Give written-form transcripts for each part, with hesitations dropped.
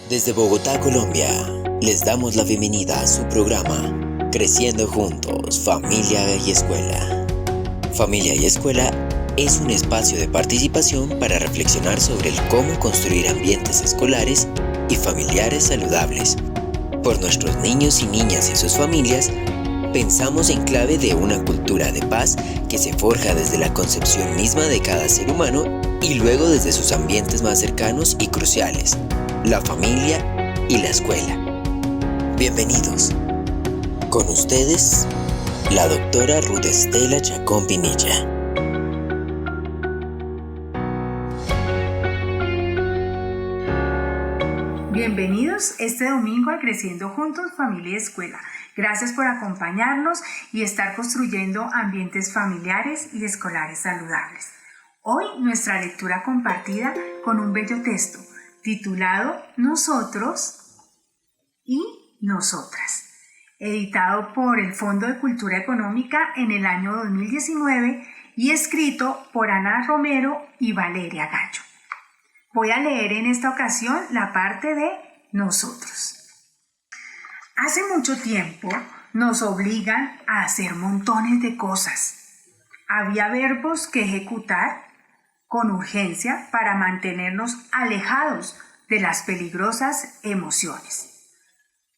Desde Bogotá, Colombia, les damos la bienvenida a su programa Creciendo Juntos, Familia y Escuela. Familia y Escuela es un espacio de participación para reflexionar sobre el cómo construir ambientes escolares y familiares saludables. Por nuestros niños y niñas y sus familias, pensamos en clave de una cultura de paz que se forja desde la concepción misma de cada ser humano y luego desde sus ambientes más cercanos y cruciales, la familia y la escuela. Bienvenidos. Con ustedes, la doctora Ruth Estela Chacón Pinilla. Bienvenidos este domingo a Creciendo Juntos, Familia y Escuela. Gracias por acompañarnos y estar construyendo ambientes familiares y escolares saludables. Hoy nuestra lectura compartida con un bello texto titulado Nosotros y Nosotras, editado por el Fondo de Cultura Económica en el año 2019 y escrito por Ana Romero y Valeria Gallo. Voy a leer en esta ocasión la parte de nosotros. Hace mucho tiempo nos obligan a hacer montones de cosas. Había verbos que ejecutar con urgencia para mantenernos alejados de las peligrosas emociones.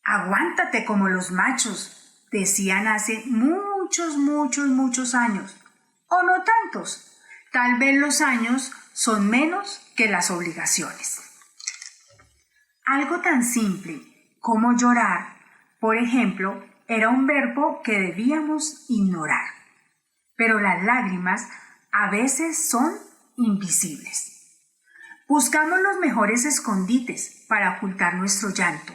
Aguántate como los machos, decían hace muchos años. O no tantos. Tal vez los años son menos que las obligaciones. Algo tan simple como llorar, por ejemplo, era un verbo que debíamos ignorar. Pero las lágrimas a veces son invisibles. Buscamos los mejores escondites para ocultar nuestro llanto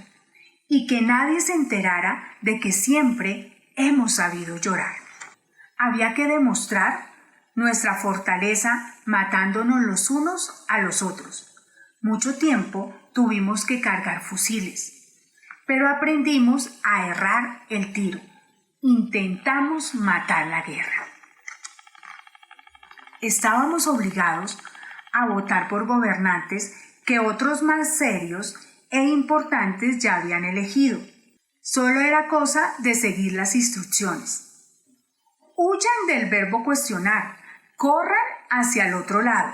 y que nadie se enterara de que siempre hemos sabido llorar. Había que demostrar nuestra fortaleza matándonos los unos a los otros. Mucho tiempo tuvimos que cargar fusiles, pero aprendimos a errar el tiro. Intentamos matar la guerra. Estábamos obligados a votar por gobernantes que otros más serios e importantes ya habían elegido. Solo era cosa de seguir las instrucciones. Huyan del verbo cuestionar, corran hacia el otro lado.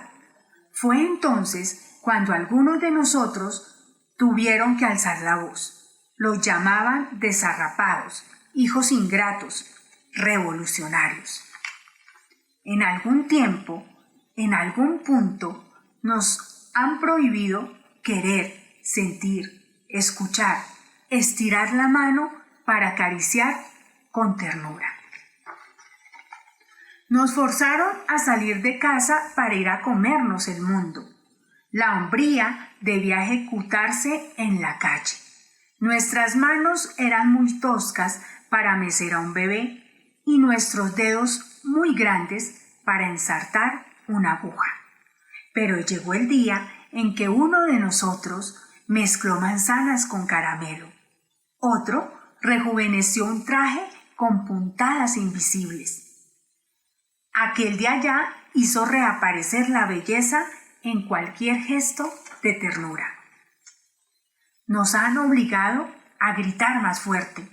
Fue entonces cuando algunos de nosotros tuvieron que alzar la voz. Los llamaban desarrapados, hijos ingratos, revolucionarios. En algún tiempo, en algún punto, nos han prohibido querer, sentir, escuchar, estirar la mano para acariciar con ternura. Nos forzaron a salir de casa para ir a comernos el mundo. La hombría debía ejecutarse en la calle. Nuestras manos eran muy toscas para mecer a un bebé y nuestros dedos muy grandes para ensartar una aguja. Pero llegó el día en que uno de nosotros mezcló manzanas con caramelo. Otro rejuveneció un traje con puntadas invisibles. Aquel de allá hizo reaparecer la belleza en cualquier gesto de ternura. Nos han obligado a gritar más fuerte,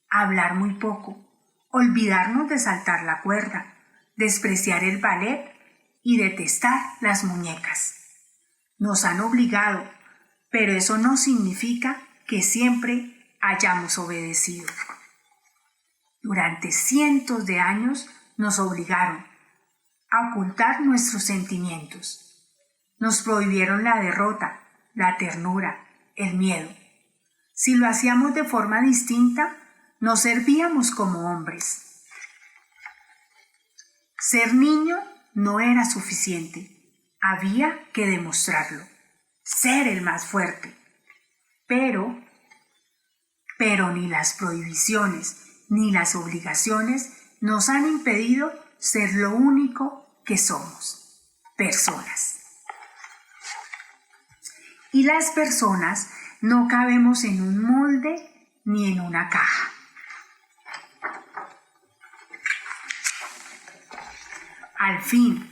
a hablar muy poco, olvidarnos de saltar la cuerda, despreciar el ballet y detestar las muñecas. Nos han obligado, pero eso no significa que siempre hayamos obedecido. Durante cientos de años nos obligaron a ocultar nuestros sentimientos. Nos prohibieron la derrota, la ternura, el miedo. Si lo hacíamos de forma distinta, no servíamos como hombres. Ser niño no era suficiente. Había que demostrarlo. Ser el más fuerte. Pero ni las prohibiciones ni las obligaciones nos han impedido ser lo único que somos, personas. Y las personas no cabemos en un molde ni en una caja. Al fin,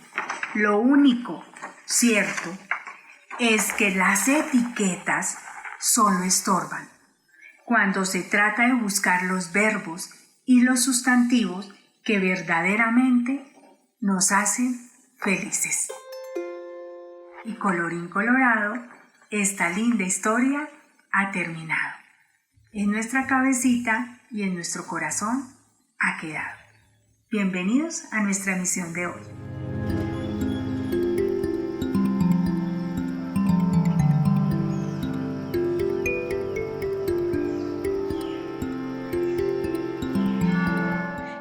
lo único cierto es que las etiquetas solo estorban. Cuando se trata de buscar los verbos y los sustantivos que verdaderamente nos hacen felices. Y colorín colorado, esta linda historia ha terminado. En nuestra cabecita y en nuestro corazón ha quedado. Bienvenidos a nuestra emisión de hoy.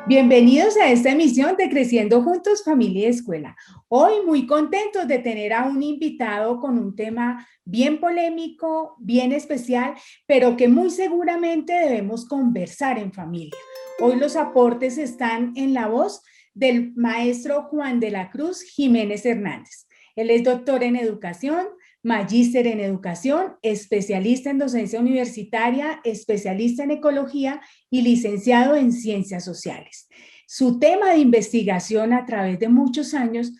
Bienvenidos a esta emisión de Creciendo Juntos, Familia y Escuela. Hoy muy contentos de tener a un invitado con un tema bien polémico, bien especial, pero que muy seguramente debemos conversar en familia. Hoy los aportes están en la voz del maestro Juan de la Cruz Jiménez Hernández. Él es doctor en educación, magíster en educación, especialista en docencia universitaria, especialista en ecología y licenciado en ciencias sociales. Su tema de investigación a través de muchos años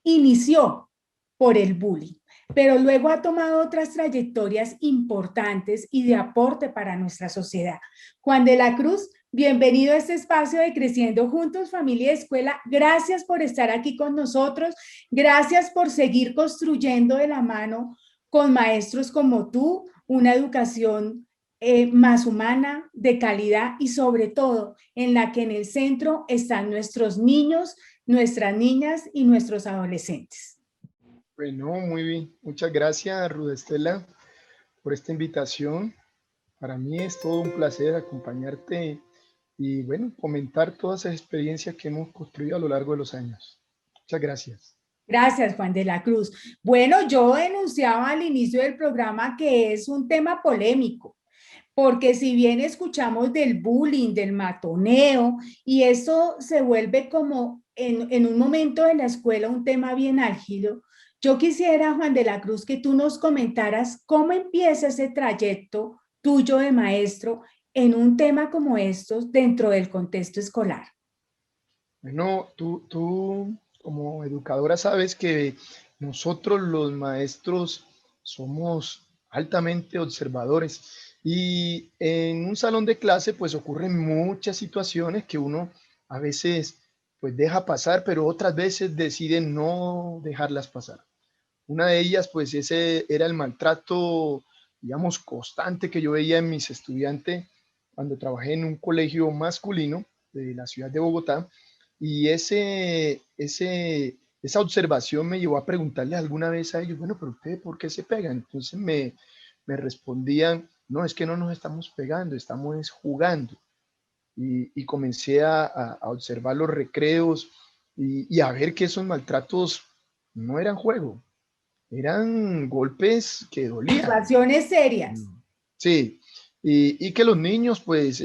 inició por el bullying, pero luego ha tomado otras trayectorias importantes y de aporte para nuestra sociedad. Juan de la Cruz, bienvenido a este espacio de Creciendo Juntos, Familia y Escuela. Gracias por estar aquí con nosotros. Gracias por seguir construyendo de la mano con maestros como tú una educación más humana, de calidad y sobre todo en la que en el centro están nuestros niños, nuestras niñas y nuestros adolescentes. Bueno, muy bien. Muchas gracias, Rudestela, por esta invitación. Para mí es todo un placer acompañarte y, bueno, comentar todas esas experiencias que hemos construido a lo largo de los años. Muchas gracias. Gracias, Juan de la Cruz. Bueno, yo enunciaba al inicio del programa que es un tema polémico, porque si bien escuchamos del bullying, del matoneo, y eso se vuelve como en un momento de la escuela un tema bien álgido, yo quisiera, Juan de la Cruz, que tú nos comentaras cómo empieza ese trayecto tuyo de maestro en un tema como estos dentro del contexto escolar. Bueno, tú como educadora sabes que nosotros los maestros somos altamente observadores y en un salón de clase pues ocurren muchas situaciones que uno a veces pues deja pasar, pero otras veces decide no dejarlas pasar. Una de ellas pues ese era el maltrato, digamos, constante que yo veía en mis estudiantes cuando trabajé en un colegio masculino de la ciudad de Bogotá. Y esa observación me llevó a preguntarle alguna vez a ellos, bueno, pero ustedes, ¿por qué se pegan? Entonces me respondían, no, es que no nos estamos pegando, estamos jugando. Y comencé a observar los recreos y a ver que esos maltratos no eran juego, eran golpes que dolían. Situaciones serias. Sí, y que los niños pues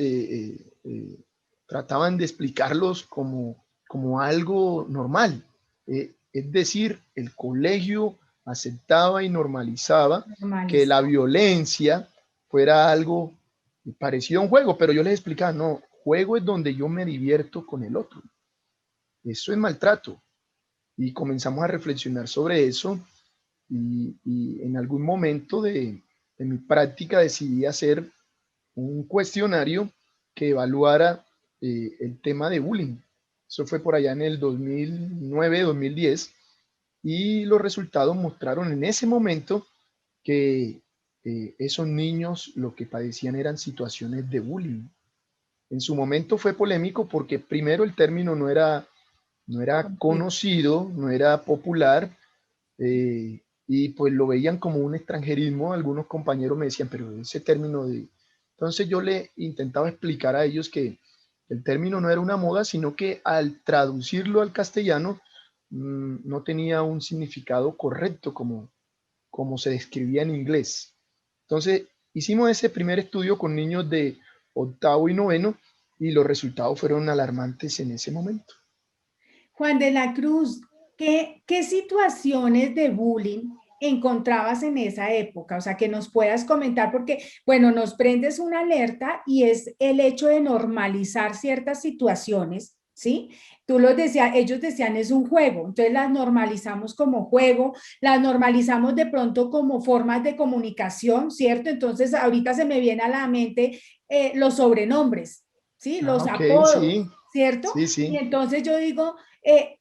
trataban de explicarlos como algo normal. Es decir, el colegio aceptaba y normalizaba que la violencia fuera algo parecido a un juego, pero yo les explicaba, no, juego es donde yo me divierto con el otro. Eso es maltrato. Y comenzamos a reflexionar sobre eso y en algún momento de mi práctica decidí hacer un cuestionario que evaluara el tema de bullying. Eso fue por allá en el 2009-2010 y los resultados mostraron en ese momento que esos niños lo que padecían eran situaciones de bullying. En su momento fue polémico porque primero el término no era conocido, no era popular, y pues lo veían como un extranjerismo. Algunos compañeros me decían, pero ese término de... Entonces yo le intentaba explicar a ellos que el término no era una moda, sino que al traducirlo al castellano no tenía un significado correcto como se describía en inglés. Entonces hicimos ese primer estudio con niños de octavo y noveno y los resultados fueron alarmantes en ese momento. Juan de la Cruz, ¿qué situaciones de bullying encontrabas en esa época? O sea, que nos puedas comentar, porque, bueno, nos prendes una alerta y es el hecho de normalizar ciertas situaciones, ¿sí? Tú los decías, ellos decían es un juego, entonces las normalizamos como juego, las normalizamos de pronto como formas de comunicación, ¿cierto? Entonces ahorita se me viene a la mente los sobrenombres, ¿sí? Ah, Los ok, apodos, sí, ¿cierto? sí, Y sí. entonces yo digo,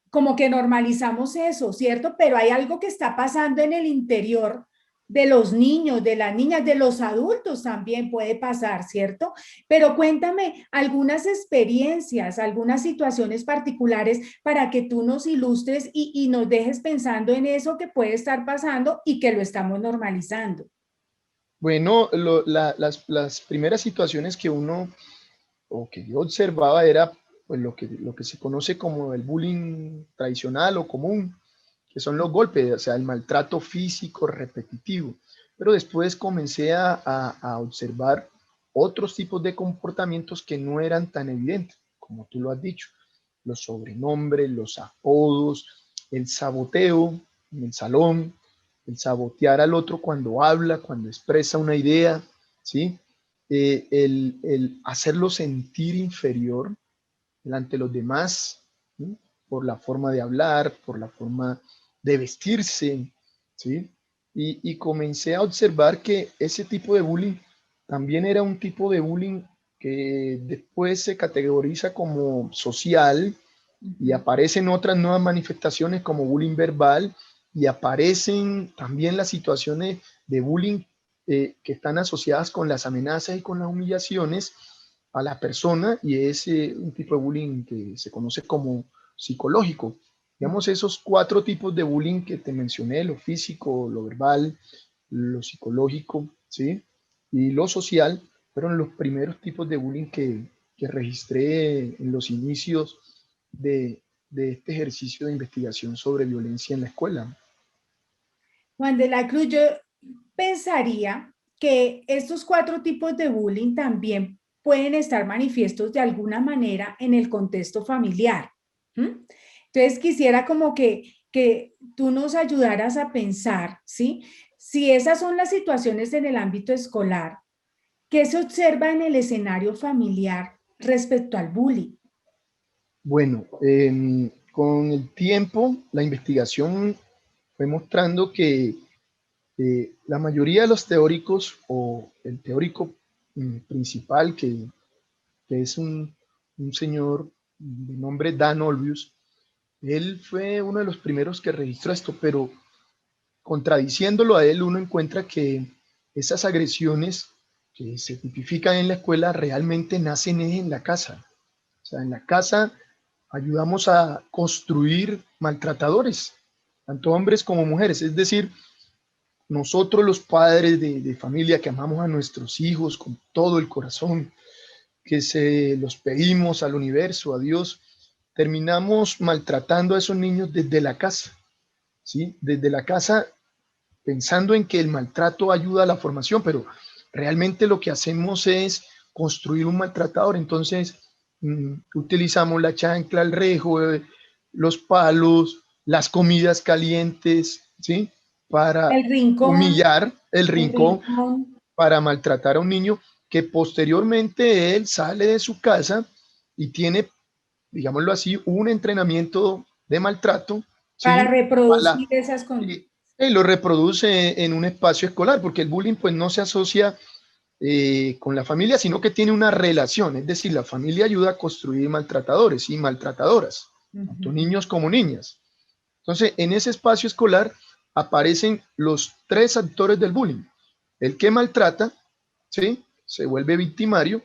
como que normalizamos eso, ¿cierto? Pero hay algo que está pasando en el interior de los niños, de las niñas, de los adultos también puede pasar, ¿cierto? Pero cuéntame algunas experiencias, algunas situaciones particulares para que tú nos ilustres y nos dejes pensando en eso que puede estar pasando y que lo estamos normalizando. Bueno, las primeras situaciones que uno o que yo observaba era pues, lo que se conoce como el bullying tradicional o común, que son los golpes, o sea, el maltrato físico repetitivo. Pero después comencé a observar otros tipos de comportamientos que no eran tan evidentes, como tú lo has dicho, los sobrenombres, los apodos, el saboteo en el salón, el sabotear al otro cuando habla, cuando expresa una idea, ¿sí? El hacerlo sentir inferior delante de los demás, ¿sí? Por la forma de hablar, por la forma de vestirse, ¿sí? Y comencé a observar que ese tipo de bullying también era un tipo de bullying que después se categoriza como social y Ujú. aparecen otras nuevas manifestaciones como bullying verbal y aparecen también las situaciones de bullying que están asociadas con las amenazas y con las humillaciones a la persona y es un tipo de bullying que se conoce como psicológico. Digamos, esos cuatro tipos de bullying que te mencioné, lo físico, lo verbal, lo psicológico, ¿sí? Y lo social, fueron los primeros tipos de bullying que registré en los inicios de este ejercicio de investigación sobre violencia en la escuela. Juan de la Cruz, yo pensaría que estos cuatro tipos de bullying también pueden estar manifiestos de alguna manera en el contexto familiar. ¿Mm? Entonces quisiera como que tú nos ayudaras a pensar, ¿sí? Si esas son las situaciones en el ámbito escolar, ¿qué se observa en el escenario familiar respecto al bullying? Bueno, con el tiempo, la investigación fue mostrando que la mayoría de los teóricos o el teórico principal, que es un señor de nombre Dan Olbius, él fue uno de los primeros que registró esto, pero contradiciéndolo a él, uno encuentra que esas agresiones que se tipifican en la escuela realmente nacen en la casa. O sea, en la casa ayudamos a construir maltratadores, tanto hombres como mujeres. Es decir, nosotros los padres de familia que amamos a nuestros hijos con todo el corazón, que se los pedimos al universo, a Dios, terminamos maltratando a esos niños desde la casa, ¿sí? Desde la casa pensando en que el maltrato ayuda a la formación, pero realmente lo que hacemos es construir un maltratador. Entonces, utilizamos la chancla, el rejo, los palos, las comidas calientes, ¿sí? Para El rincón, humillar el el rincón, rincón. para maltratar a un niño que posteriormente él sale de su casa y tiene, digámoslo así, un entrenamiento de maltrato, Para ¿sí? reproducir esas conductas. Y, y lo reproduce en un espacio escolar, porque el bullying pues no se asocia con la familia, sino que tiene una relación, es decir, la familia ayuda a construir maltratadores y maltratadoras, tanto Ujú. niños como niñas. Entonces, en ese espacio escolar aparecen los tres actores del bullying. El que maltrata, ¿sí? Se vuelve victimario,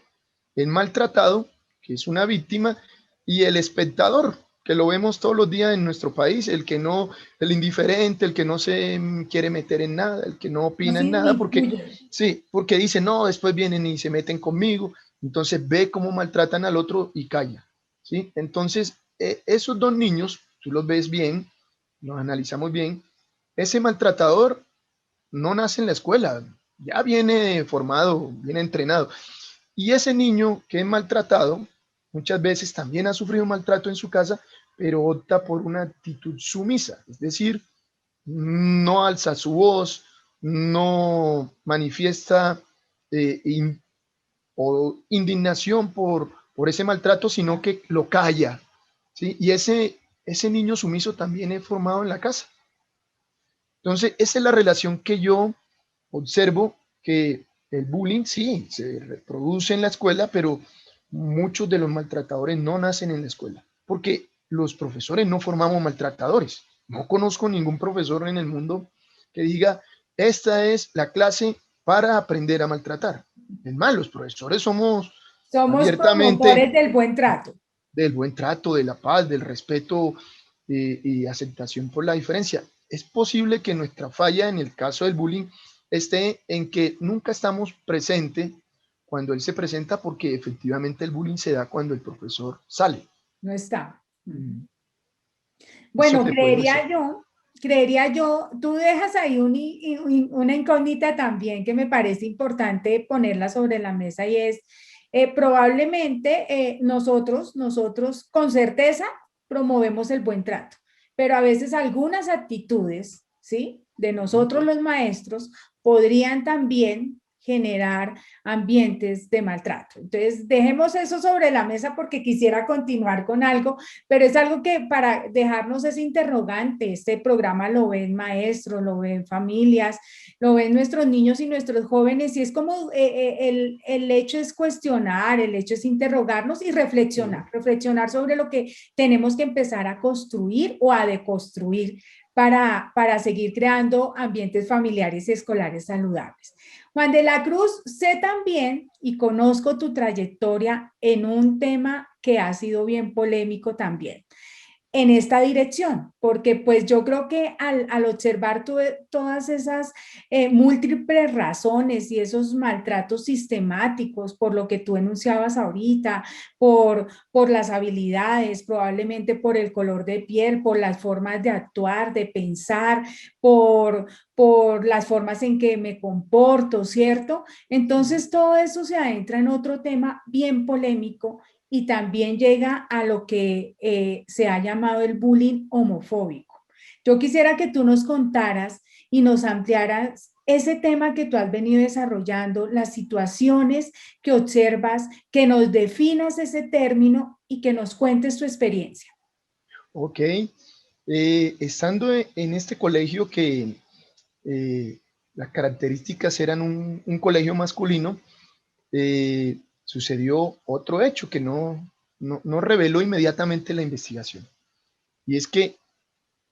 el maltratado, que es una víctima, y el espectador, que lo vemos todos los días en nuestro país, el que no, el indiferente, el que no se quiere meter en nada, el que no No opina se en nada, porque inmiscuye. sí, porque dice, no, después vienen y se meten conmigo, entonces ve cómo maltratan al otro y calla, ¿sí? Entonces, esos dos niños, tú los ves bien, los analizamos bien, ese maltratador no nace en la escuela, ya viene formado, viene entrenado. Y ese niño que es maltratado, muchas veces también ha sufrido maltrato en su casa, pero opta por una actitud sumisa, es decir, no alza su voz, no manifiesta o indignación por ese maltrato, sino que lo calla, ¿sí? Y ese niño sumiso también es formado en la casa. Entonces, esa es la relación que yo observo, que el bullying sí se reproduce en la escuela, pero muchos de los maltratadores no nacen en la escuela, porque los profesores no formamos maltratadores. No conozco ningún profesor en el mundo que diga, esta es la clase para aprender a maltratar. Es más, los profesores somos Somos abiertamente promotores del buen trato. del buen trato, de la paz, del respeto y aceptación por la diferencia. Es posible que nuestra falla en el caso del bullying esté en que nunca estamos presentes cuando él se presenta, porque efectivamente el bullying se da cuando el profesor sale. No está. Eso Bueno, te puedo decir. creería yo, tú dejas ahí una incógnita también que me parece importante ponerla sobre la mesa y es, probablemente nosotros con certeza promovemos el buen trato, pero a veces algunas actitudes, ¿sí? De nosotros los maestros podrían también generar ambientes de maltrato. Entonces, dejemos eso sobre la mesa porque quisiera continuar con algo, pero es algo que para dejarnos ese interrogante, este programa lo ven maestros, lo ven familias, lo ven nuestros niños y nuestros jóvenes, y es como el hecho es cuestionar, el hecho es interrogarnos y reflexionar sobre lo que tenemos que empezar a construir o a deconstruir para seguir creando ambientes familiares y escolares saludables. Juan de la Cruz, sé también y conozco tu trayectoria en un tema que ha sido bien polémico también en esta dirección, porque pues yo creo que al observar todas esas múltiples razones y esos maltratos sistemáticos, por lo que tú enunciabas ahorita, por las habilidades, probablemente por el color de piel, por las formas de actuar, de pensar, por las formas en que me comporto, ¿cierto? Entonces todo eso se adentra en otro tema bien polémico y también llega a lo que se ha llamado el bullying homofóbico. Yo quisiera que tú nos contaras y nos ampliaras ese tema que tú has venido desarrollando, las situaciones que observas, que nos definas ese término y que nos cuentes tu experiencia. Ok. Estando en este colegio que las características eran un colegio masculino, sucedió otro hecho que no reveló inmediatamente la investigación. Y es que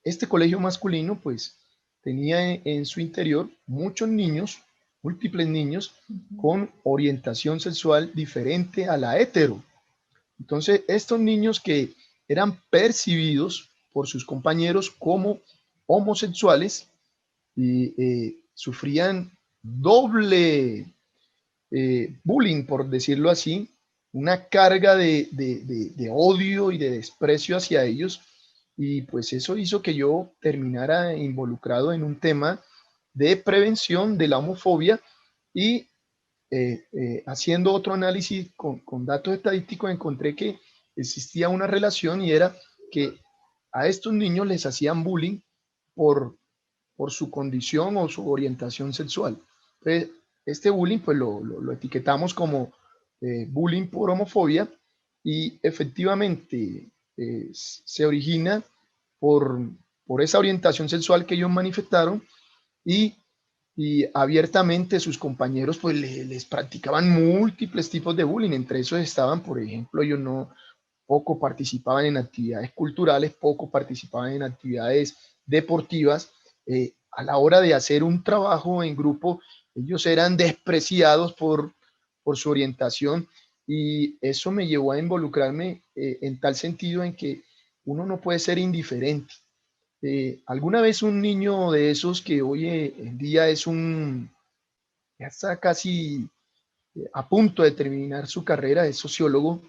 este colegio masculino, pues, tenía en su interior muchos niños, múltiples niños, con orientación sexual diferente a la hetero. Entonces, estos niños que eran percibidos por sus compañeros como homosexuales y sufrían doble bullying, por decirlo así, una carga de odio y de desprecio hacia ellos. Y pues eso hizo que yo terminara involucrado en un tema de prevención de la homofobia y haciendo otro análisis con datos estadísticos encontré que existía una relación y era que a estos niños les hacían bullying por, por su condición o su orientación sexual. Entonces, este bullying pues lo etiquetamos como bullying por homofobia y efectivamente se origina por, por esa orientación sexual que ellos manifestaron y abiertamente sus compañeros pues les practicaban múltiples tipos de bullying. Entre esos estaban, por ejemplo, ellos poco participaban en actividades culturales, poco participaban en actividades deportivas. A la hora de hacer un trabajo en grupo, ellos eran despreciados por su orientación y eso me llevó a involucrarme en tal sentido en que uno no puede ser indiferente. ¿Alguna vez un niño de esos que hoy en día ya está casi a punto de terminar su carrera de sociólogo,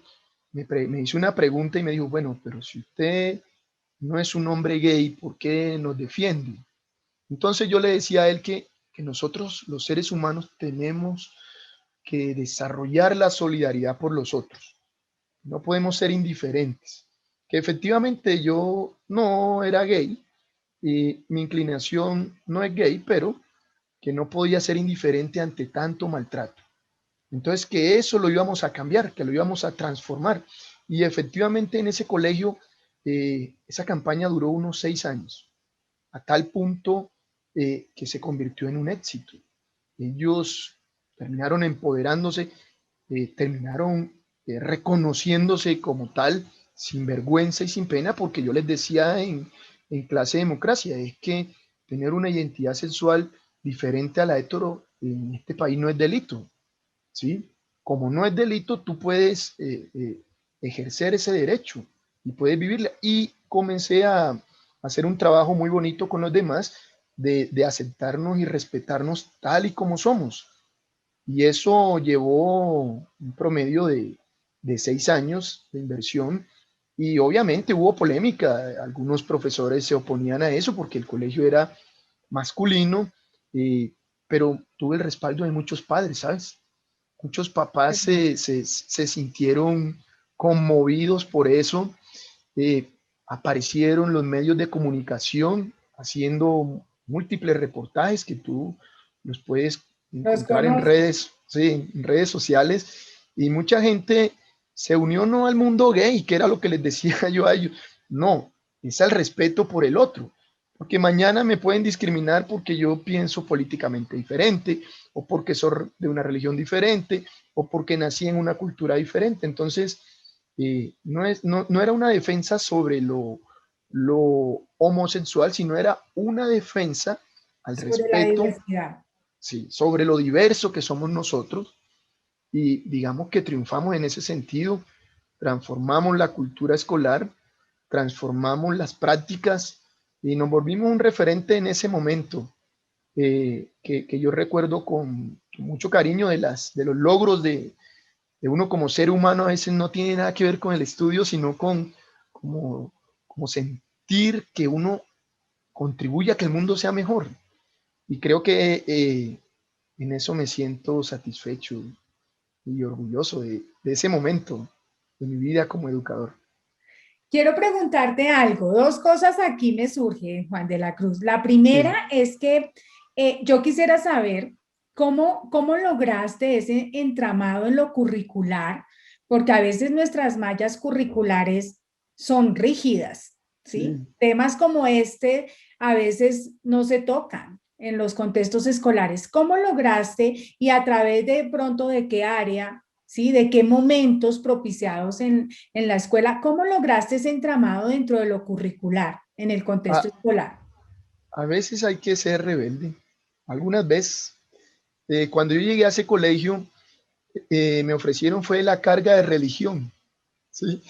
me hizo una pregunta y me dijo, bueno, pero si usted no es un hombre gay, ¿por qué nos defiende? Entonces yo le decía a él que nosotros los seres humanos tenemos que desarrollar la solidaridad por los otros. No podemos ser indiferentes. Que efectivamente yo no era gay y mi inclinación no es gay, pero que no podía ser indiferente ante tanto maltrato. Entonces, que eso lo íbamos a cambiar, que lo íbamos a transformar. Y efectivamente en ese colegio esa campaña duró unos 6 años, a tal punto que se convirtió en un éxito. Ellos terminaron empoderándose, terminaron reconociéndose como tal, sin vergüenza y sin pena, porque yo les decía en clase de democracia, es que tener una identidad sexual diferente a la hetero en este país no es delito, ¿sí? Como no es delito, tú puedes ejercer ese derecho y puedes vivirla. Y comencé a hacer un trabajo muy bonito con los demás de aceptarnos y respetarnos tal y como somos. Y eso llevó un promedio de 6 años de inversión. Y obviamente hubo polémica. Algunos profesores se oponían a eso porque el colegio era masculino, eh, pero tuve el respaldo de muchos padres, ¿sabes? Muchos papás se sintieron conmovidos por eso. eh, Aparecieron los medios de comunicación haciendo múltiples reportajes que tú los puedes Los encontrar en conozco. redes, sí, en redes sociales. Y mucha gente se unió no al mundo gay, que era lo que les decía yo a ellos, no, es al respeto por el otro. Porque mañana me pueden discriminar porque yo pienso políticamente diferente, o porque soy de una religión diferente, o porque nací en una cultura diferente. Entonces, no era una defensa sobre lo homosexual, sino era una defensa al Sobre la respeto, diversidad. sí, sobre lo diverso que somos nosotros. Y digamos que triunfamos en ese sentido, transformamos la cultura escolar, transformamos las prácticas y nos volvimos un referente en ese momento, que yo recuerdo con mucho cariño de los logros de uno como ser humano. A veces no tiene nada que ver con el estudio, sino con como, como sentir que uno contribuye a que el mundo sea mejor. Y creo que en eso me siento satisfecho y orgulloso de ese momento de mi vida como educador. Quiero preguntarte algo. Dos cosas aquí me surgen, Juan de la Cruz. La primera Sí, es que yo quisiera saber cómo lograste ese entramado en lo curricular, porque a veces nuestras mallas curriculares son rígidas, ¿sí? sí. Temas como este a veces no se tocan en los contextos escolares. ¿Cómo lograste y a través de pronto de qué área, ¿sí? ¿De qué momentos propiciados en la escuela? ¿Cómo lograste ese entramado dentro de lo curricular en el contexto A, escolar? a veces hay que ser rebelde. Algunas veces, cuando yo llegué a ese colegio, me ofrecieron fue la carga de religión. ¿Sí?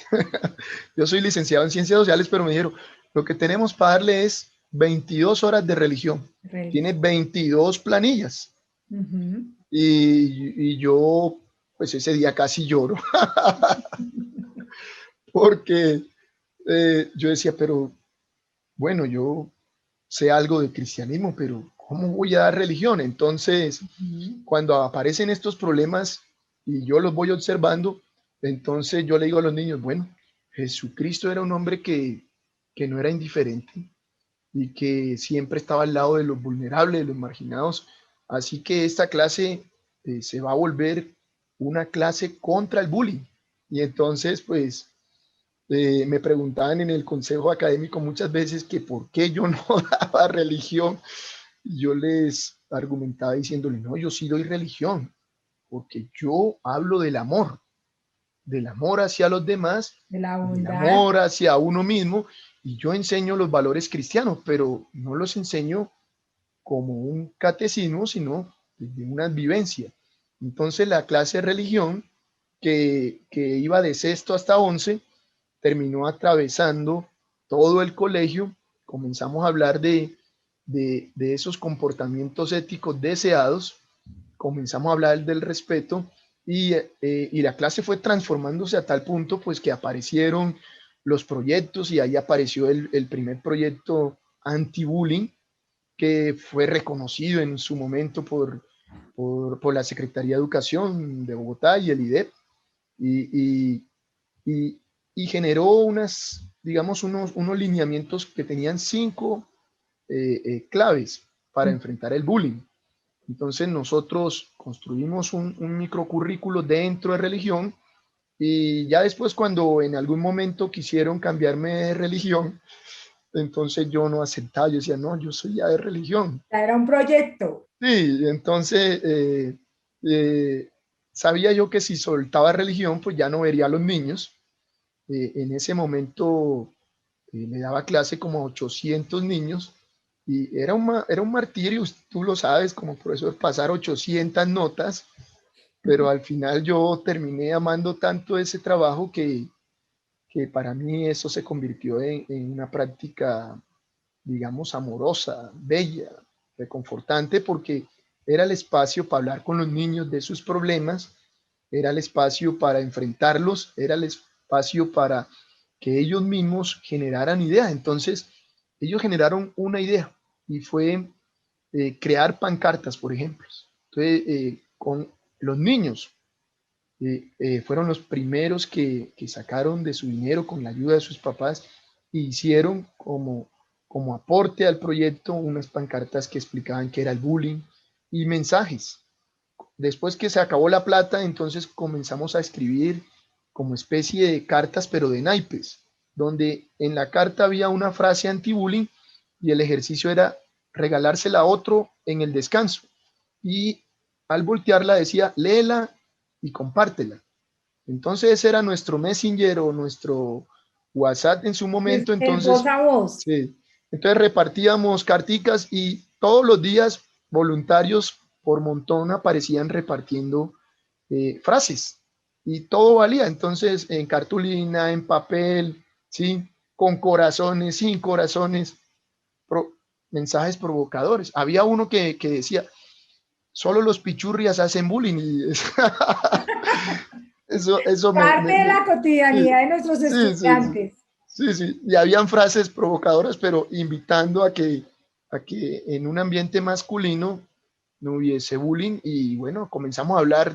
Yo soy licenciado en ciencias sociales, pero me dijeron, lo que tenemos para darle es 22 horas de religión. Tiene Religión. 22 planillas. Ujú. Y yo, pues ese día casi lloro, porque yo decía, pero bueno, yo sé algo de cristianismo, pero ¿cómo voy a dar religión? Entonces, Ujú. cuando aparecen estos problemas y yo los voy observando, entonces yo le digo a los niños, bueno, Jesucristo era un hombre que no era indiferente y que siempre estaba al lado de los vulnerables, de los marginados. Así que esta clase se va a volver una clase contra el bullying. Y entonces, pues, me preguntaban en el consejo académico muchas veces que por qué yo no daba religión. Y yo les argumentaba diciéndole, no, yo sí doy religión, porque yo hablo del amor hacia los demás, De la del bondad. amor hacia uno mismo, y yo enseño los valores cristianos, pero no los enseño como un catecismo, sino de una vivencia. Entonces la clase de religión, que iba de sexto hasta 11, terminó atravesando todo el colegio. Comenzamos a hablar de esos comportamientos éticos deseados, comenzamos a hablar del respeto y la clase fue transformándose a tal punto pues que aparecieron los proyectos y ahí apareció el primer proyecto anti-bullying que fue reconocido en su momento por la Secretaría de Educación de Bogotá y el IDEP y, y, y, y generó digamos, unos lineamientos que tenían 5 claves para enfrentar el bullying. Entonces nosotros construimos un microcurrículo dentro de religión Y ya después cuando en algún momento quisieron cambiarme de religión, entonces yo no aceptaba, yo decía, no, yo soy ya de religión. Era un proyecto. Sí, entonces eh, sabía yo que si soltaba religión, pues ya no vería a los niños. En ese momento le daba clase como a 800 niños y era un martirio, tú lo sabes, como profesor, pasar 800 notas, pero al final yo terminé amando tanto ese trabajo que para mí eso se convirtió en una práctica, digamos, amorosa, bella, reconfortante, porque era el espacio para hablar con los niños de sus problemas, era el espacio para enfrentarlos, era el espacio para que ellos mismos generaran ideas. Entonces, ellos generaron una idea y fue crear pancartas, por ejemplo. Entonces, con los niños fueron los primeros que sacaron de su dinero con la ayuda de sus papás e hicieron como aporte al proyecto unas pancartas que explicaban qué era el bullying y mensajes. Después que se acabó la plata, entonces comenzamos a escribir como especie de cartas, pero de naipes, donde en la carta había una frase anti-bullying y el ejercicio era regalársela a otro en el descanso. Y al voltearla decía, léela y compártela. Entonces ese era nuestro Messenger o nuestro WhatsApp en su momento. El voz Entonces, a voz. sí, entonces repartíamos carticas y todos los días voluntarios por montón aparecían repartiendo frases y todo valía. Entonces, en cartulina, en papel, ¿sí? Con corazones, sin corazones, pro, mensajes provocadores. Había uno que decía, solo los pichurrias hacen bullying. Y eso Parte de la sí, cotidianidad de nuestros sí, sí, sí, estudiantes. sí, sí. Y habían frases provocadoras, pero invitando a que en un ambiente masculino no hubiese bullying. Y bueno, comenzamos a hablar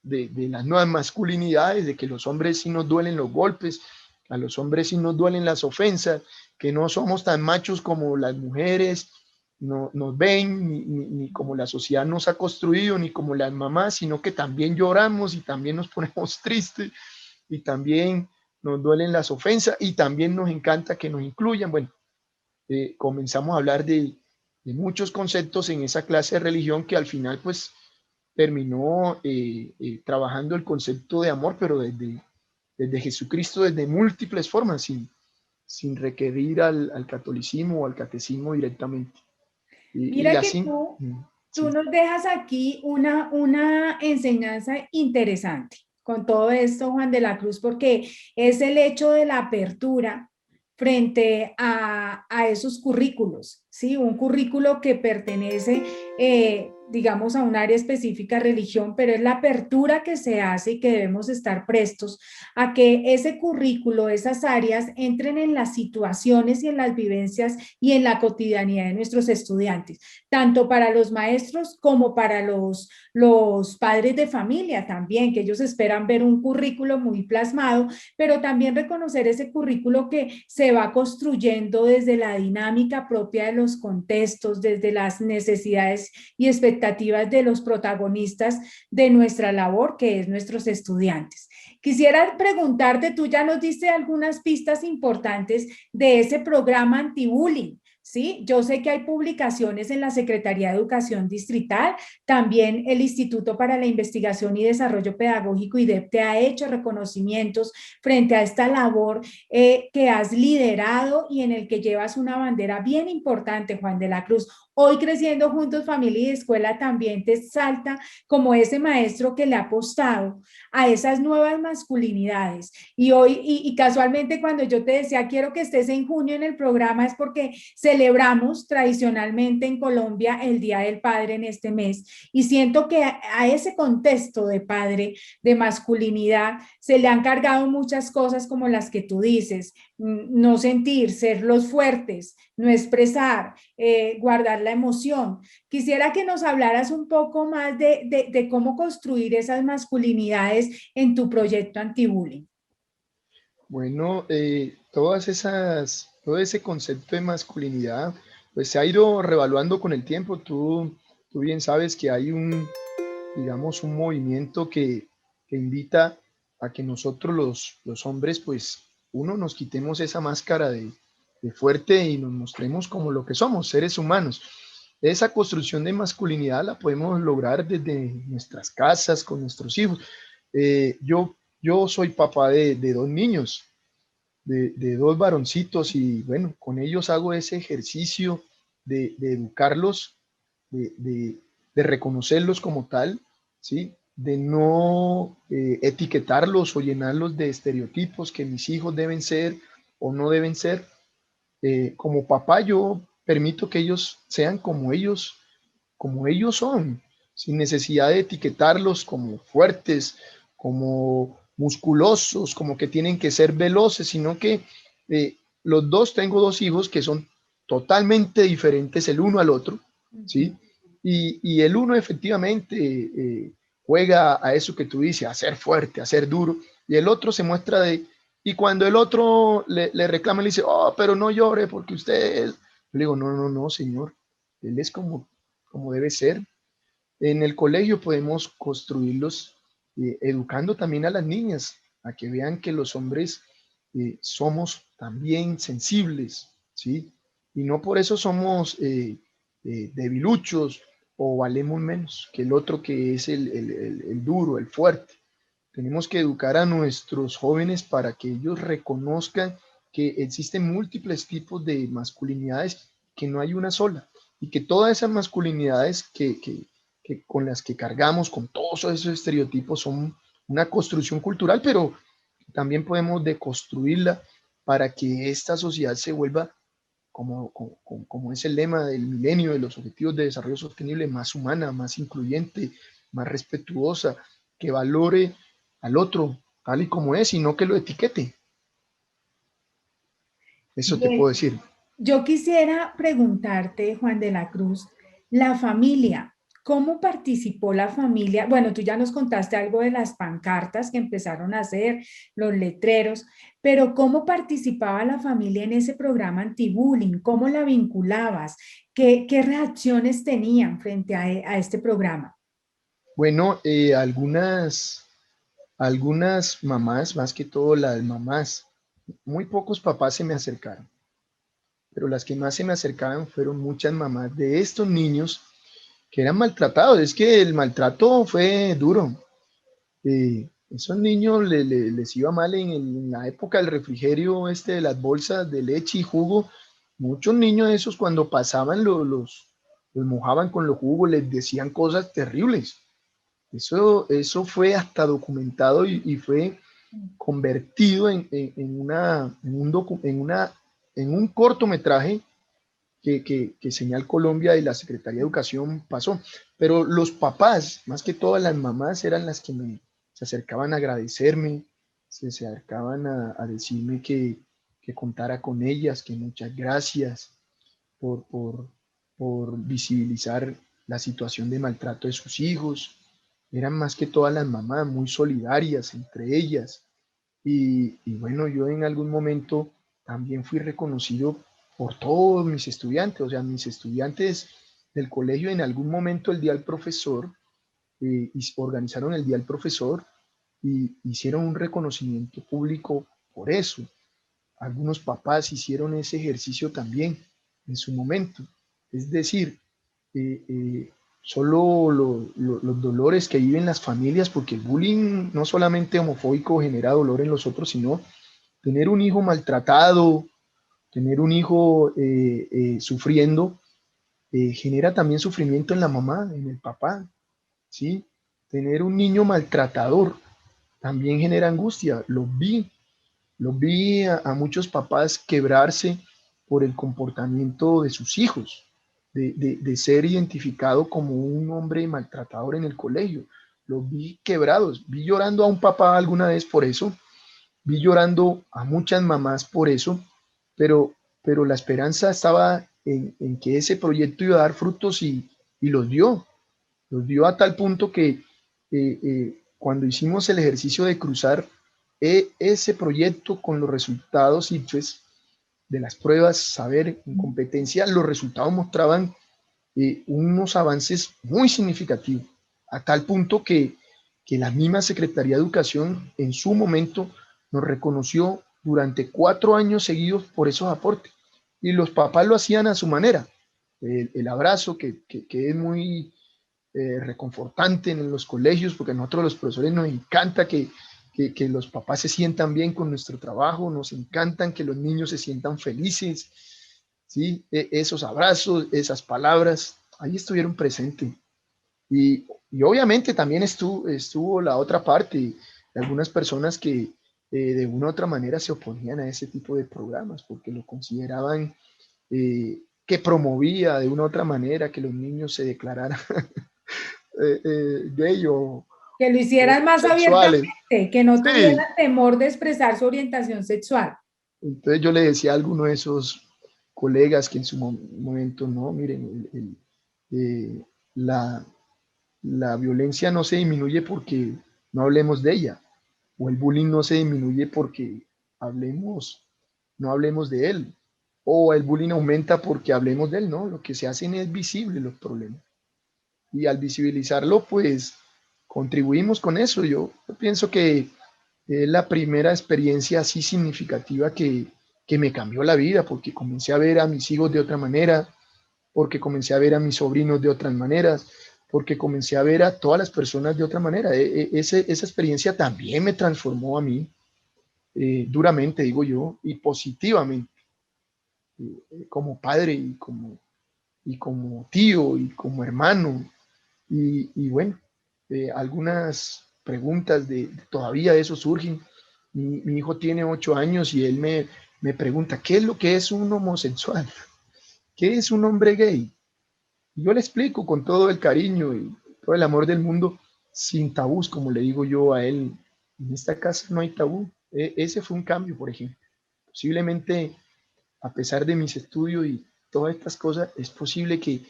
de las nuevas masculinidades, de que los hombres sí nos duelen los golpes, a los hombres sí nos duelen las ofensas, que no somos tan machos como las mujeres no, nos ven, ni como la sociedad nos ha construido, ni como las mamás, sino que también lloramos y también nos ponemos tristes y también nos duelen las ofensas y también nos encanta que nos incluyan. Bueno, comenzamos a hablar de muchos conceptos en esa clase de religión que al final pues terminó trabajando el concepto de amor, pero desde Jesucristo, desde múltiples formas, sin requerir al catolicismo o al catecismo directamente. Y Mira que así, tú sí. nos dejas aquí una enseñanza interesante con todo esto, Juan de la Cruz, porque es el hecho de la apertura frente a esos currículos, ¿sí? Un currículo que pertenece, digamos, a un área específica, religión, pero es la apertura que se hace y que debemos estar prestos a que ese currículo, esas áreas, entren en las situaciones y en las vivencias y en la cotidianidad de nuestros estudiantes, tanto para los maestros como para los padres de familia también, que ellos esperan ver un currículo muy plasmado, pero también reconocer ese currículo que se va construyendo desde la dinámica propia de los contextos, desde las necesidades y expectativas de los protagonistas de nuestra labor, que es nuestros estudiantes. Quisiera preguntarte, tú ya nos diste algunas pistas importantes de ese programa anti-bullying. Sí, yo sé que hay publicaciones en la Secretaría de Educación Distrital, también el Instituto para la Investigación y Desarrollo Pedagógico, IDEP, te ha hecho reconocimientos frente a esta labor que has liderado y en el que llevas una bandera bien importante, Juan de la Cruz. Hoy Creciendo Juntos, Familia y Escuela también te salta como ese maestro que le ha apostado a esas nuevas masculinidades. Y hoy, y casualmente cuando yo te decía quiero que estés en junio en el programa es porque celebramos tradicionalmente en Colombia el Día del Padre en este mes y siento que a ese contexto de padre, de masculinidad, se le han cargado muchas cosas como las que tú dices, no sentir, ser los fuertes, no expresar, guardar la emoción. Quisiera que nos hablaras un poco más de cómo construir esas masculinidades en tu proyecto anti-bullying. Bueno, todo ese concepto de masculinidad, pues se ha ido revaluando con el tiempo. Tú bien sabes que hay digamos, un movimiento que invita a que nosotros los hombres, pues, uno nos quitemos esa máscara de fuerte y nos mostremos como lo que somos, seres humanos. Esa construcción de masculinidad la podemos lograr desde nuestras casas, con nuestros hijos. Yo soy papá de dos niños, de dos varoncitos, y bueno, con ellos hago ese ejercicio de educarlos, de, de, de reconocerlos como tal, ¿sí? De no etiquetarlos o llenarlos de estereotipos que mis hijos deben ser o no deben ser. Como papá yo permito que ellos sean como ellos son, sin necesidad de etiquetarlos como fuertes, como musculosos, como que tienen que ser veloces, sino que los dos, tengo dos hijos que son totalmente diferentes el uno al otro, ¿sí? Y el uno efectivamente juega a eso que tú dices, a ser fuerte, a ser duro, y el otro se muestra y cuando el otro le reclama, le dice, oh, pero no llore porque usted es... Le digo, no, no, no, señor, él es como debe ser. En el colegio podemos construirlos educando también a las niñas, a que vean que los hombres somos también sensibles, ¿sí? Y no por eso somos debiluchos o valemos menos que el otro que es el duro, el fuerte. Tenemos que educar a nuestros jóvenes para que ellos reconozcan que existen múltiples tipos de masculinidades, que no hay una sola, y que todas esas masculinidades que con las que cargamos, con todos esos estereotipos, son una construcción cultural, pero también podemos deconstruirla para que esta sociedad se vuelva, como es el lema del milenio, de los objetivos de desarrollo sostenible, más humana, más incluyente, más respetuosa, que valore al otro tal y como es y no que lo etiquete. Eso te puedo decir. Yo quisiera preguntarte, Juan de la Cruz, la familia, ¿cómo participó la familia? Bueno, tú ya nos contaste algo de las pancartas que empezaron a hacer, los letreros, pero ¿cómo participaba la familia en ese programa anti-bullying? ¿Cómo la vinculabas? ¿Qué reacciones tenían frente a este programa? Bueno, algunas mamás, más que todo las mamás, muy pocos papás se me acercaron, pero las que más se me acercaban fueron muchas mamás de estos niños que eran maltratados. Es que el maltrato fue duro. Esos niños les iba mal en la época del refrigerio, de las bolsas de leche y jugo. Muchos niños esos cuando pasaban los mojaban con los jugos, les decían cosas terribles. Eso fue hasta documentado y fue convertido en un cortometraje que Señal Colombia y la Secretaría de Educación pasó. Pero los papás, más que todas las mamás, eran las que se acercaban a agradecerme, se acercaban a decirme que contara con ellas, que muchas gracias por, por, por visibilizar la situación de maltrato de sus hijos. Eran más que todas las mamás muy solidarias entre ellas. Y bueno, yo en algún momento también fui reconocido por todos mis estudiantes, o sea, mis estudiantes del colegio en algún momento el Día del Profesor, organizaron el Día del Profesor y hicieron un reconocimiento público por eso. Algunos papás hicieron ese ejercicio también en su momento. Es decir, eh, eh, solo los dolores que viven las familias, porque el bullying no solamente homofóbico genera dolor en los otros, sino tener un hijo maltratado, tener un hijo sufriendo, genera también sufrimiento en la mamá, en el papá, ¿sí? Tener un niño maltratador también genera angustia. Los vi a muchos papás quebrarse por el comportamiento de sus hijos, de ser identificado como un hombre maltratador en el colegio. Los vi quebrados. Vi llorando a un papá alguna vez por eso. Vi llorando a muchas mamás por eso, pero la esperanza estaba en que ese proyecto iba a dar frutos y los dio a tal punto que cuando hicimos el ejercicio de cruzar ese proyecto con los resultados ICFES de las pruebas, saber, en competencia, los resultados mostraban unos avances muy significativos, a tal punto que que la misma Secretaría de Educación en su momento nos reconoció durante 4 años seguidos por esos aportes. Y los papás lo hacían a su manera. El abrazo, que es muy reconfortante en los colegios, porque a nosotros los profesores nos encanta que los papás se sientan bien con nuestro trabajo, nos encantan que los niños se sientan felices, ¿sí? Esos abrazos, esas palabras, ahí estuvieron presentes. Y obviamente también estuvo la otra parte, algunas personas que de una u otra manera se oponían a ese tipo de programas porque lo consideraban que promovía de una u otra manera que los niños se declararan gay o Que lo hicieran más sexuales. abiertamente, que no tuvieran Sí, temor de expresar su orientación sexual. entonces yo le decía a alguno de esos colegas que en su momento, no, miren, la, la violencia no se disminuye porque no hablemos de ella, o el bullying no se disminuye porque hablemos, no hablemos de él, o el bullying aumenta porque hablemos de él, no, lo que se hacen es visible los problemas. Y al visibilizarlo, pues contribuimos con eso. Yo pienso que es la primera experiencia así significativa que me cambió la vida, porque comencé a ver a mis hijos de otra manera, porque comencé a ver a mis sobrinos de otras maneras, porque comencé a ver a todas las personas de otra manera. Esa experiencia también me transformó a mí, duramente, digo yo, y positivamente, como padre y como tío y como hermano. Y bueno, algunas preguntas todavía de eso surgen. Mi hijo tiene 8 años y él me pregunta, ¿qué es lo que es un homosexual? ¿Qué es un hombre gay? Y yo le explico con todo el cariño y todo el amor del mundo, sin tabús, como le digo yo a él. En esta casa no hay tabú. Ese fue un cambio, por ejemplo. Posiblemente, a pesar de mis estudios y todas estas cosas, es posible que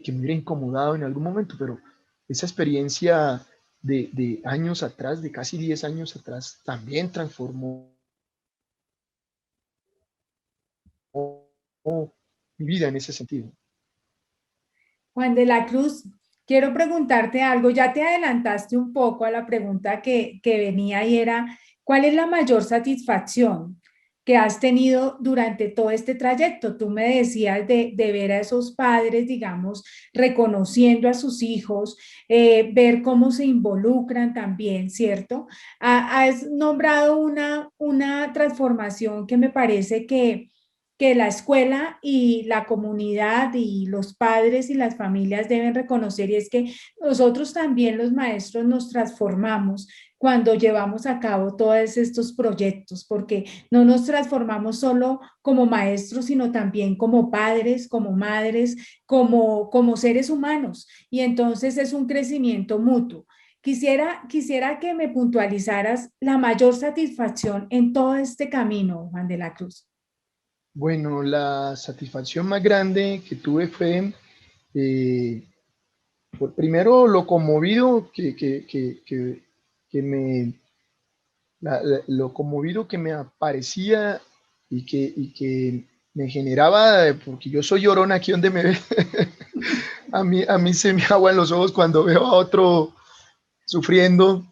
me hubiera incomodado en algún momento, pero esa experiencia de años atrás, de casi 10 años atrás, también transformó mi vida en ese sentido. Juan de la Cruz, quiero preguntarte algo. Ya te adelantaste un poco a la pregunta que venía y era, ¿cuál es la mayor satisfacción que has tenido durante todo este trayecto? Tú me decías de ver a esos padres, digamos, reconociendo a sus hijos, ver cómo se involucran también, ¿cierto? Has nombrado una transformación que me parece que la escuela y la comunidad y los padres y las familias deben reconocer, y es que nosotros también los maestros nos transformamos cuando llevamos a cabo todos estos proyectos, porque no nos transformamos solo como maestros, sino también como padres, como madres, como seres humanos, y entonces es un crecimiento mutuo. Quisiera que me puntualizaras la mayor satisfacción en todo este camino, Juan de la Cruz. Bueno, la satisfacción más grande que tuve fue, eh, primero, lo conmovido que lo conmovido que me aparecía y que me generaba, porque yo soy llorón aquí donde me ve. A mí se me aguan los ojos cuando veo a otro sufriendo.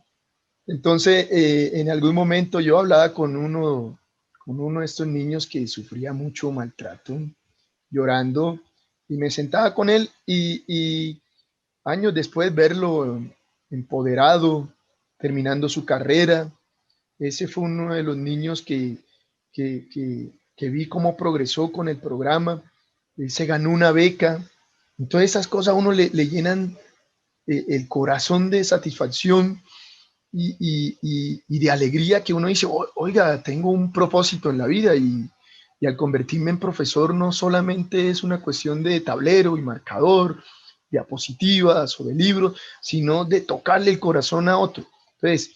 Entonces, en algún momento yo hablaba con uno de estos niños que sufría mucho maltrato, llorando, y me sentaba con él y años después verlo empoderado, terminando su carrera. Ese fue uno de los niños que vi cómo progresó con el programa. Él se ganó una beca. Entonces esas cosas a uno le llenan el corazón de satisfacción y de alegría, que uno dice, oiga, tengo un propósito en la vida, y al convertirme en profesor no solamente es una cuestión de tablero y marcador, diapositivas o de libros, sino de tocarle el corazón a otro. Entonces,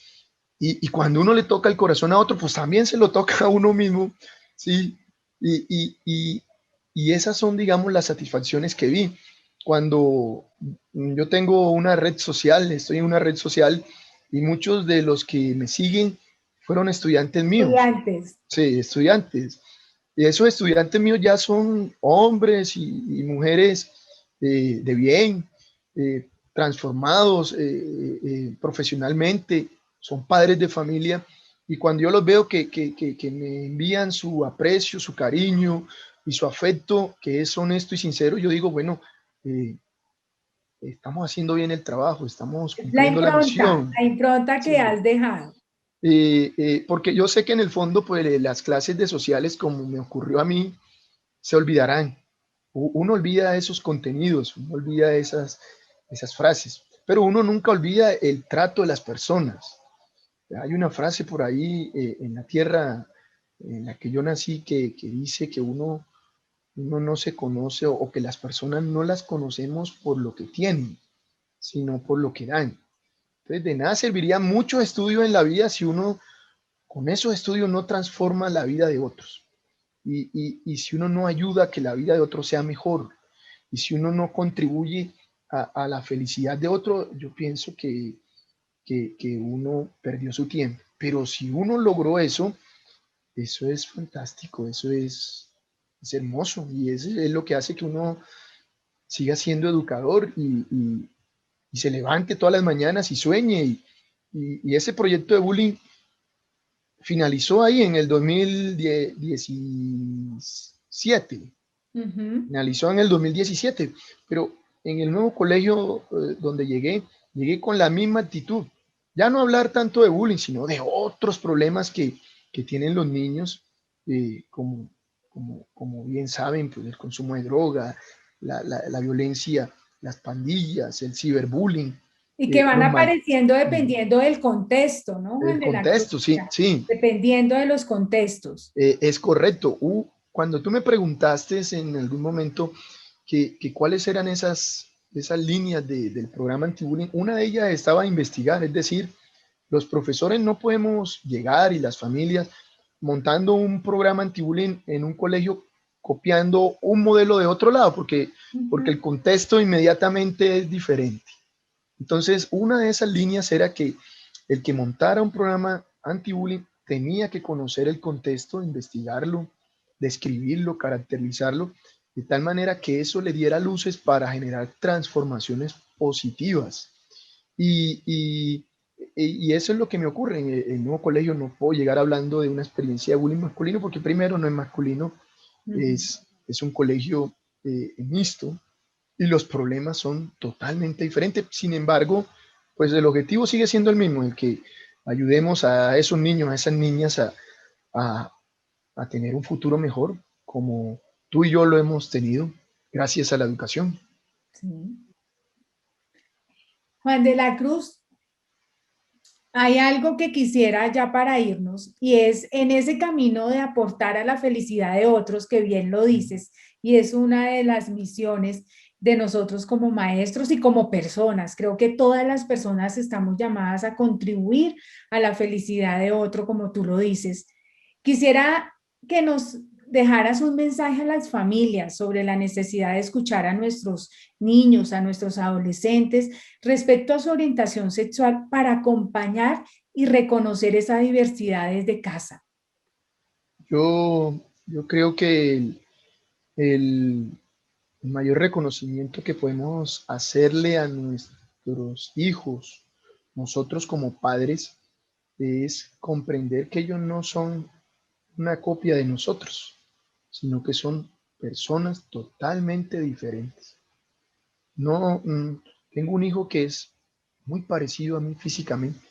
y cuando uno le toca el corazón a otro, pues también se lo toca a uno mismo, ¿sí? Y esas son, digamos, las satisfacciones que vi. Cuando yo tengo una red social, estoy en una red social, y muchos de los que me siguen fueron estudiantes míos, Estudiantes. sí, estudiantes. Y esos estudiantes míos ya son hombres y mujeres de bien, transformados profesionalmente, son padres de familia, y cuando yo los veo que me envían su aprecio, su cariño y su afecto, que es honesto y sincero, yo digo, bueno, estamos haciendo bien el trabajo, estamos cumpliendo la misión. La impronta que Sí. has dejado. Porque yo sé que en el fondo, pues las clases de sociales, como me ocurrió a mí, se olvidarán. Uno olvida esos contenidos, uno olvida esas frases, pero uno nunca olvida el trato de las personas. Hay una frase por ahí en la tierra en la que yo nací que dice que uno no se conoce, o que las personas no las conocemos por lo que tienen, sino por lo que dan. Entonces, de nada serviría mucho estudio en la vida si uno con esos estudios no transforma la vida de otros. Y si uno no ayuda a que la vida de otros sea mejor, y si uno no contribuye a la felicidad de otro, yo pienso que uno perdió su tiempo. Pero si uno logró eso es fantástico, eso es hermoso, y eso es lo que hace que uno siga siendo educador y se levante todas las mañanas y sueñe. Y ese proyecto de bullying finalizó ahí en el 2017. Finalizó en el 2017, pero en el nuevo colegio donde llegué con la misma actitud. Ya no hablar tanto de bullying, sino de otros problemas que tienen los niños, como bien saben, pues el consumo de droga, la violencia, las pandillas, el ciberbullying. Y que van apareciendo dependiendo del contexto, ¿no, Juan de la Cruz? Contexto, sí, sí. Dependiendo de los contextos. Es correcto. Cuando tú me preguntaste en algún momento que cuáles eran esas líneas del programa antibullying, una de ellas estaba a investigar, es decir, los profesores no podemos llegar, y las familias, montando un programa antibullying en un colegio, copiando un modelo de otro lado, porque el contexto inmediatamente es diferente. Entonces, una de esas líneas era que el que montara un programa anti-bullying tenía que conocer el contexto, investigarlo, describirlo, caracterizarlo, de tal manera que eso le diera luces para generar transformaciones positivas. Y eso es lo que me ocurre. En el nuevo colegio no puedo llegar hablando de una experiencia de bullying masculino, porque primero no es masculino, es un colegio mixto, y los problemas son totalmente diferentes. Sin embargo, pues el objetivo sigue siendo el mismo, el que ayudemos a esos niños, a esas niñas a tener un futuro mejor, como tú y yo lo hemos tenido gracias a la educación. Sí. Juan de la Cruz, hay algo que quisiera ya para irnos, y es en ese camino de aportar a la felicidad de otros, que bien lo dices, y es una de las misiones de nosotros como maestros y como personas. Creo que todas las personas estamos llamadas a contribuir a la felicidad de otro, como tú lo dices. Quisiera que nos dejaras un mensaje a las familias sobre la necesidad de escuchar a nuestros niños, a nuestros adolescentes, respecto a su orientación sexual, para acompañar y reconocer esa diversidad desde casa. Yo creo que el mayor reconocimiento que podemos hacerle a nuestros hijos, nosotros como padres, es comprender que ellos no son una copia de nosotros, sino que son personas totalmente diferentes. No, tengo un hijo que es muy parecido a mí físicamente,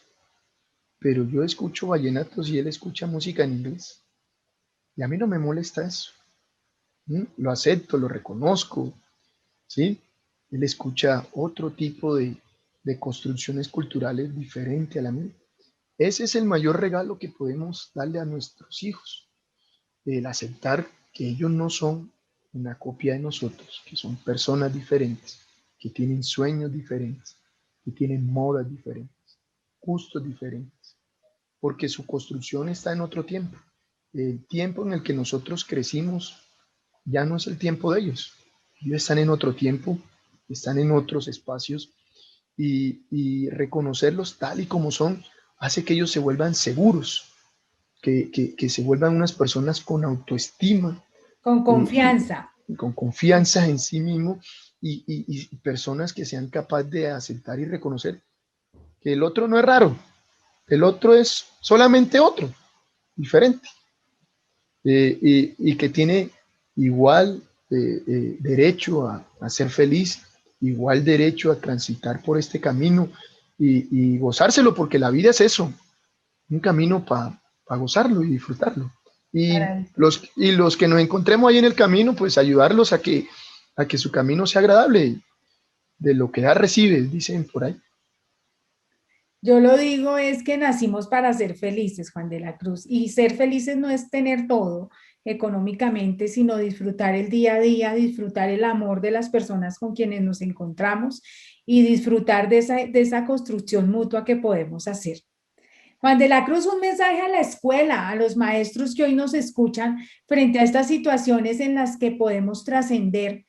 pero yo escucho vallenatos y él escucha música en inglés. Y a mí no me molesta eso. Lo acepto, lo reconozco, ¿sí? Él escucha otro tipo de construcciones culturales diferente a la mía. Ese es el mayor regalo que podemos darle a nuestros hijos, el aceptar que ellos no son una copia de nosotros, que son personas diferentes, que tienen sueños diferentes, que tienen modas diferentes, gustos diferentes, porque su construcción está en otro tiempo. El tiempo en el que nosotros crecimos ya no es el tiempo de ellos. Ellos están en otro tiempo, están en otros espacios, y reconocerlos tal y como son hace que ellos se vuelvan seguros, que se vuelvan unas personas con autoestima, con confianza. con confianza en sí mismo, y personas que sean capaces de aceptar y reconocer que el otro no es raro, el otro es solamente otro, diferente, y que tiene igual derecho a ser feliz, igual derecho a transitar por este camino y gozárselo, porque la vida es eso, un camino para gozarlo y disfrutarlo. Y los que nos encontremos ahí en el camino, pues ayudarlos a que su camino sea agradable, de lo que da recibe, dicen por ahí. Yo lo digo es que nacimos para ser felices, Juan de la Cruz, y ser felices no es tener todo económicamente, sino disfrutar el día a día, disfrutar el amor de las personas con quienes nos encontramos y disfrutar de esa construcción mutua que podemos hacer. Juan de la Cruz, un mensaje a la escuela, a los maestros que hoy nos escuchan frente a estas situaciones en las que podemos trascender,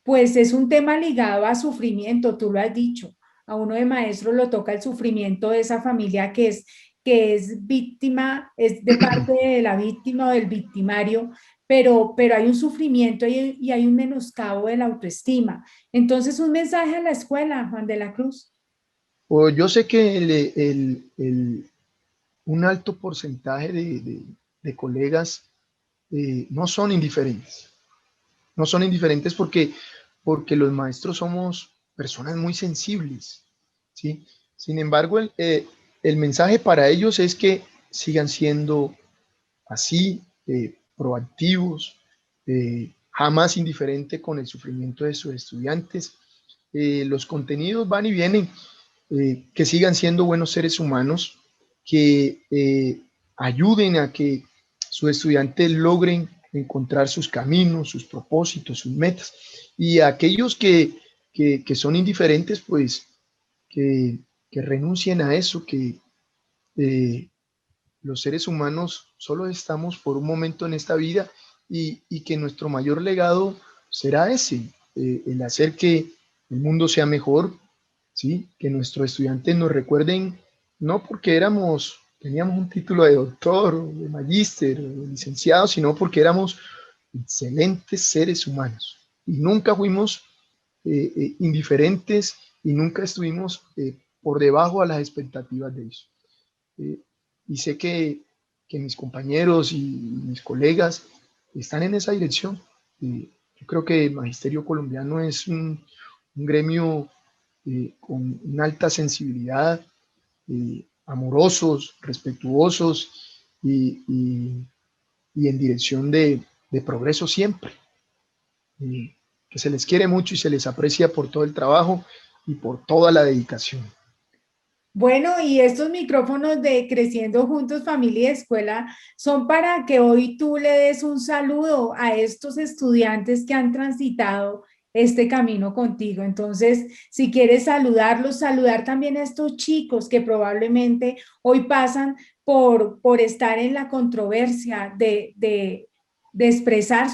pues es un tema ligado a sufrimiento, tú lo has dicho. A uno de maestros lo toca el sufrimiento de esa familia que es víctima, es de parte de la víctima o del victimario, pero hay un sufrimiento y hay un menoscabo de la autoestima. Entonces, un mensaje a la escuela, Juan de la Cruz. O yo sé que un alto porcentaje de colegas no son indiferentes. No son indiferentes porque los maestros somos personas muy sensibles, ¿sí? Sin embargo, el mensaje para ellos es que sigan siendo así, proactivos, jamás indiferente con el sufrimiento de sus estudiantes. Los contenidos van y vienen, que sigan siendo buenos seres humanos, que ayuden a que sus estudiantes logren encontrar sus caminos, sus propósitos, sus metas. Y a aquellos que son indiferentes, pues que renuncien a eso, que los seres humanos solo estamos por un momento en esta vida y que nuestro mayor legado será ese, el hacer que el mundo sea mejor, ¿sí? Que nuestros estudiantes nos recuerden, no porque teníamos un título de doctor o de magíster o de licenciado, sino porque éramos excelentes seres humanos y nunca fuimos indiferentes y nunca estuvimos por debajo a las expectativas de ellos. Eh, y sé que mis compañeros y mis colegas están en esa dirección. Yo creo que el magisterio colombiano es un gremio con una alta sensibilidad, amorosos, respetuosos y en dirección de progreso siempre. Que se les quiere mucho y se les aprecia por todo el trabajo y por toda la dedicación. Bueno, y estos micrófonos de Creciendo Juntos, Familia y Escuela, son para que hoy tú le des un saludo a estos estudiantes que han transitado este camino contigo. Entonces, si quieres saludarlos, saludar también a estos chicos que probablemente hoy pasan por estar en la controversia de expresar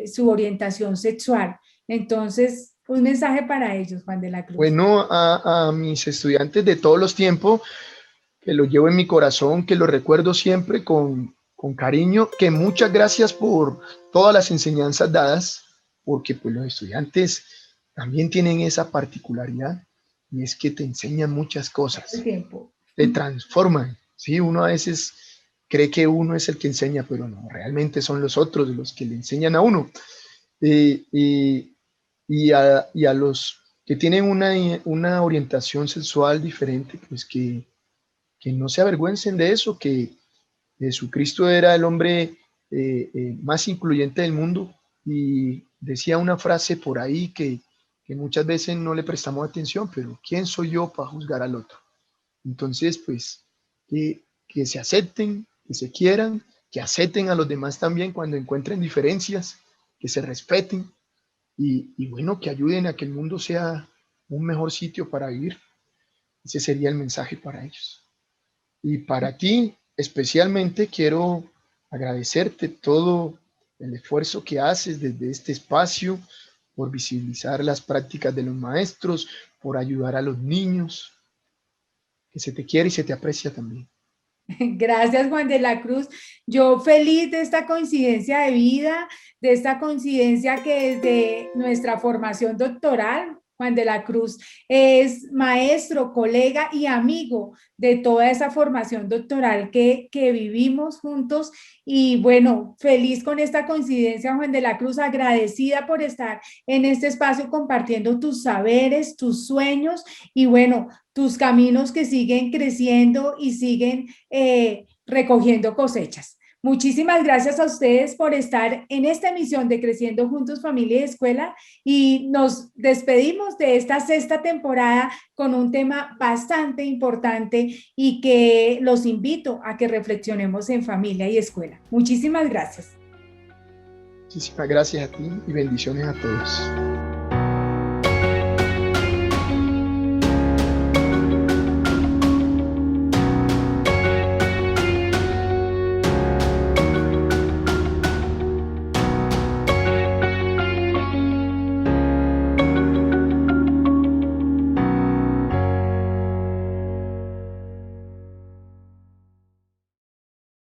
su orientación sexual. Entonces, un mensaje para ellos, Juan de la Cruz. Bueno, a mis estudiantes de todos los tiempos, que los llevo en mi corazón, que los recuerdo siempre con cariño, que muchas gracias por todas las enseñanzas dadas, porque pues los estudiantes también tienen esa particularidad y es que te enseñan muchas cosas, te transforman, ¿sí? Uno a veces cree que uno es el que enseña, pero no, realmente son los otros los que le enseñan a uno. Y a los que tienen una orientación sexual diferente, pues que no se avergüencen de eso, que Jesucristo era el hombre más incluyente del mundo y decía una frase por ahí que muchas veces no le prestamos atención, pero ¿quién soy yo para juzgar al otro? Entonces, pues, que se acepten, que se quieran, que acepten a los demás también cuando encuentren diferencias, que se respeten y bueno, que ayuden a que el mundo sea un mejor sitio para vivir. Ese sería el mensaje para ellos. Y para ti, especialmente, quiero agradecerte todo el esfuerzo que haces desde este espacio por visibilizar las prácticas de los maestros, por ayudar a los niños, que se te quiere y se te aprecia también. Gracias, Juan de la Cruz. Yo feliz de esta coincidencia de vida, de esta coincidencia que desde nuestra formación doctoral, Juan de la Cruz es maestro, colega y amigo de toda esa formación doctoral que vivimos juntos. Y bueno, feliz con esta coincidencia, Juan de la Cruz, agradecida por estar en este espacio compartiendo tus saberes, tus sueños y bueno, tus caminos que siguen creciendo y siguen recogiendo cosechas. Muchísimas gracias a ustedes por estar en esta emisión de Creciendo Juntos, Familia y Escuela, y nos despedimos de esta 6ª temporada con un tema bastante importante y que los invito a que reflexionemos en familia y escuela. Muchísimas gracias. Muchísimas gracias a ti y bendiciones a todos.